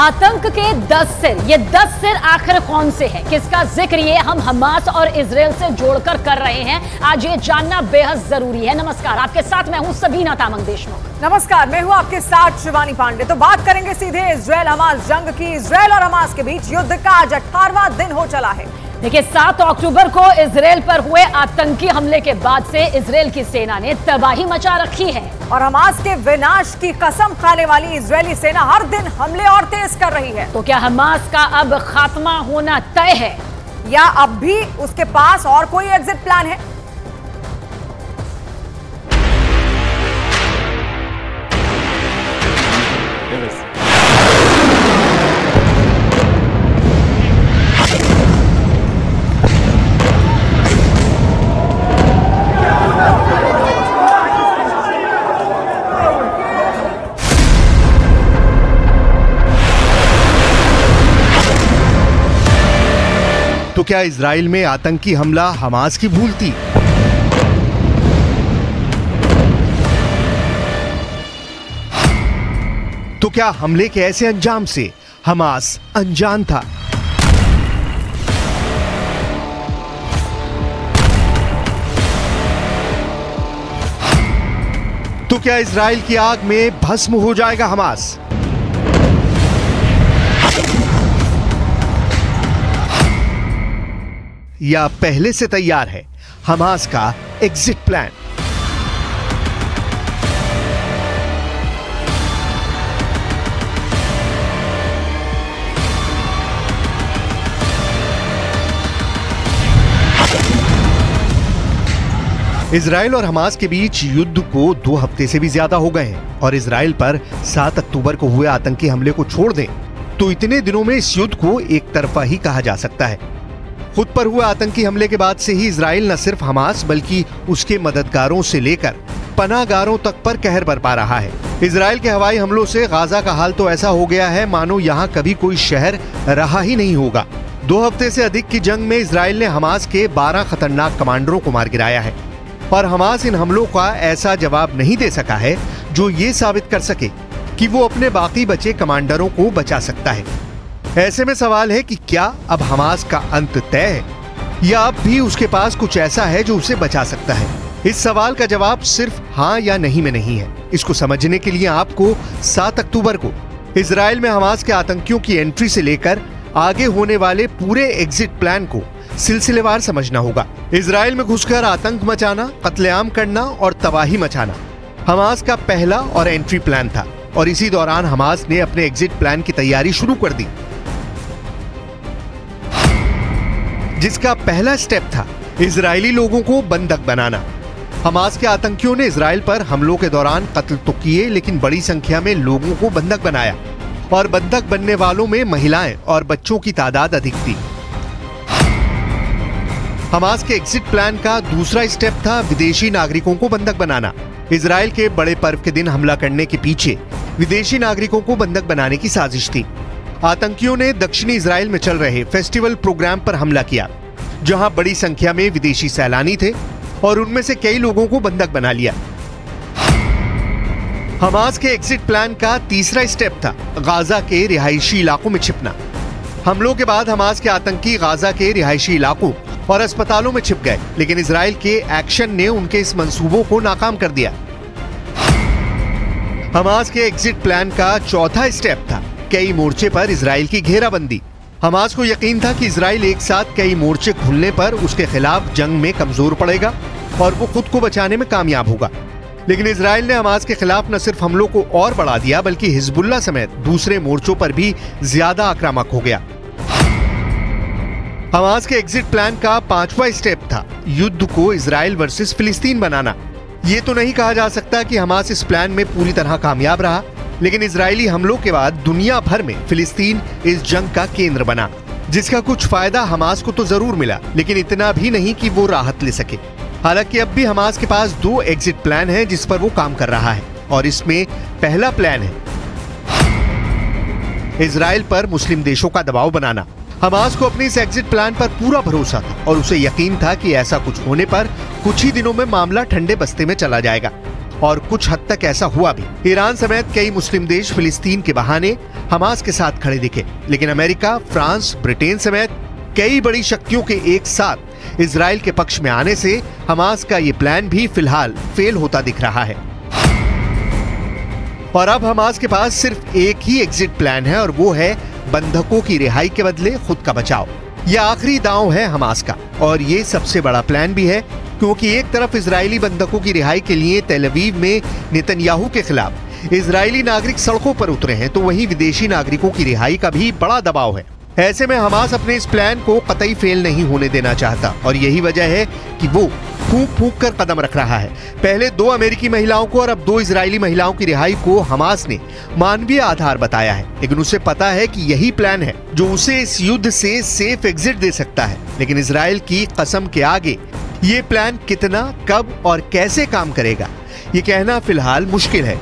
आतंक के 10 सिर, ये 10 सिर आखिर कौन से हैं? किसका जिक्र ये हम हमास और इजराइल से जोड़कर कर रहे हैं? आज ये जानना बेहद जरूरी है। नमस्कार, आपके साथ मैं हूं सबीना तामंग देशमुख। नमस्कार, मैं हूं आपके साथ शिवानी पांडे। तो बात करेंगे सीधे इजराइल हमास जंग की। इजराइल और हमास के बीच युद्ध का आज 18वां दिन हो चला है। देखिए, 7 अक्टूबर को इजराइल पर हुए आतंकी हमले के बाद से इजराइल की सेना ने तबाही मचा रखी है और हमास के विनाश की कसम खाने वाली इजरायली सेना हर दिन हमले और तेज कर रही है। तो क्या हमास का अब खात्मा होना तय है या अब भी उसके पास और कोई एग्जिट प्लान है? तो क्या इजराइल में आतंकी हमला हमास की भूल थी? तो क्या हमले के ऐसे अंजाम से हमास अनजान था? तो क्या इजराइल की आग में भस्म हो जाएगा हमास? या पहले से तैयार है हमास का एग्जिट प्लान? इजराइल और हमास के बीच युद्ध को 2 हफ्ते से भी ज्यादा हो गए हैं और इजराइल पर 7 अक्टूबर को हुए आतंकी हमले को छोड़ दें तो इतने दिनों में इस युद्ध को एक तरफा ही कहा जा सकता है। खुद पर हुए आतंकी हमले के बाद से ही इजराइल न सिर्फ हमास बल्कि उसके मददगारों से लेकर पनाहगारों तक पर कहर बरपा रहा है। इजराइल के हवाई हमलों से गाजा का हाल तो ऐसा हो गया है मानो यहाँ कभी कोई शहर रहा ही नहीं होगा। 2 हफ्ते से अधिक की जंग में इजराइल ने हमास के 12 खतरनाक कमांडरों को मार गिराया है और हमास इन हमलों का ऐसा जवाब नहीं दे सका है जो ये साबित कर सके कि वो अपने बाकी बचे कमांडरों को बचा सकता है। ऐसे में सवाल है कि क्या अब हमास का अंत तय है या अब भी उसके पास कुछ ऐसा है जो उसे बचा सकता है? इस सवाल का जवाब सिर्फ हां या नहीं में नहीं है। इसको समझने के लिए आपको 7 अक्टूबर को इजराइल में हमास के आतंकियों की एंट्री से लेकर आगे होने वाले पूरे एग्जिट प्लान को सिलसिलेवार समझना होगा। इजराइल में घुसकर आतंक मचाना, कत्लेआम करना और तबाही मचाना हमास का पहला और एंट्री प्लान था और इसी दौरान हमास ने अपने एग्जिट प्लान की तैयारी शुरू कर दी, जिसका पहला स्टेप था इजरायली लोगों को बंधक बनाना। हमास के आतंकियों ने इजराइल पर हमलों के दौरान कत्ल तो किए लेकिन बड़ी संख्या में लोगों को बंधक बनाया और बंधक बनने वालों में महिलाएं और बच्चों की तादाद अधिक थी। हमास के एग्जिट प्लान का दूसरा स्टेप था विदेशी नागरिकों को बंधक बनाना। इजराइल के बड़े पर्व के दिन हमला करने के पीछे विदेशी नागरिकों को बंधक बनाने की साजिश थी। आतंकियों ने दक्षिणी इजराइल में चल रहे फेस्टिवल प्रोग्राम पर हमला किया जहां बड़ी संख्या में विदेशी सैलानी थे और उनमें से कई लोगों को बंधक बना लिया। हमास के एग्जिट प्लान का तीसरा स्टेप था गाजा के रिहायशी इलाकों में छिपना। हमलों के बाद हमास के आतंकी गाजा के रिहायशी इलाकों और अस्पतालों में छिप गए लेकिन इजराइल के एक्शन ने उनके इस मंसूबों को नाकाम कर दिया। हमास के एग्जिट प्लान का चौथा स्टेप था कई मोर्चे पर इजराइल की घेराबंदी। हमास को यकीन था कि इजराइल एक साथ कई मोर्चे खुलने पर उसके खिलाफ जंग में कमजोर पड़ेगा और वो खुद को बचाने में कामयाब होगा। लेकिन इजराइल ने हमास के खिलाफ न सिर्फ हमलों को और बढ़ा दिया बल्कि हिजबुल्लाह समेत दूसरे मोर्चों पर भी ज्यादा आक्रामक हो गया। हमास के एग्जिट प्लान का 5वां स्टेप था युद्ध को इजराइल वर्सेस फिलिस्तीन बनाना। ये तो नहीं कहा जा सकता कि हमास इस प्लान में पूरी तरह कामयाब रहा लेकिन इजरायली हमलों के बाद दुनिया भर में फिलिस्तीन इस जंग का केंद्र बना, जिसका कुछ फायदा हमास को तो जरूर मिला लेकिन इतना भी नहीं कि वो राहत ले सके। हालांकि अब भी हमास के पास 2 एग्जिट प्लान हैं जिस पर वो काम कर रहा है और इसमें पहला प्लान है इजराइल पर मुस्लिम देशों का दबाव बनाना। हमास को अपने इस एग्जिट प्लान पर पूरा भरोसा था और उसे यकीन था कि ऐसा कुछ होने पर कुछ ही दिनों में मामला ठंडे बस्ते में चला जाएगा और कुछ हद तक ऐसा हुआ भी। ईरान समेत कई मुस्लिम देश फिलिस्तीन के बहाने हमास के साथ खड़े दिखे, लेकिन अमेरिका, फ्रांस, ब्रिटेन समेत कई बड़ी शक्तियों के एक साथ इजराइल के पक्ष में आने से हमास का ये प्लान भी फिलहाल फेल होता दिख रहा है। और अब हमास के पास सिर्फ एक ही एग्जिट प्लान है और वो है बंधकों की रिहाई के बदले खुद का बचाव। यह आखिरी दांव है हमास का और ये सबसे बड़ा प्लान भी है, क्योंकि एक तरफ इजरायली बंधकों की रिहाई के लिए तेल अवीव में नेतन्याहू के खिलाफ इजरायली नागरिक सड़कों पर उतरे हैं, तो वहीं विदेशी नागरिकों की रिहाई का भी बड़ा दबाव है। ऐसे में हमास अपने इस प्लान को कतई फेल नहीं होने देना चाहता और यही वजह है कि वो फूंक फूंक कर कदम रख रहा है। पहले 2 अमेरिकी महिलाओं को और अब 2 इजरायली महिलाओं की रिहाई को हमास ने मानवीय आधार बताया है, लेकिन उसे पता है कि यही प्लान है जो उसे इस युद्ध से सेफ एग्जिट दे सकता है। लेकिन इजराइल की कसम के आगे ये प्लान कितना, कब और कैसे काम करेगा, ये कहना फिलहाल मुश्किल है।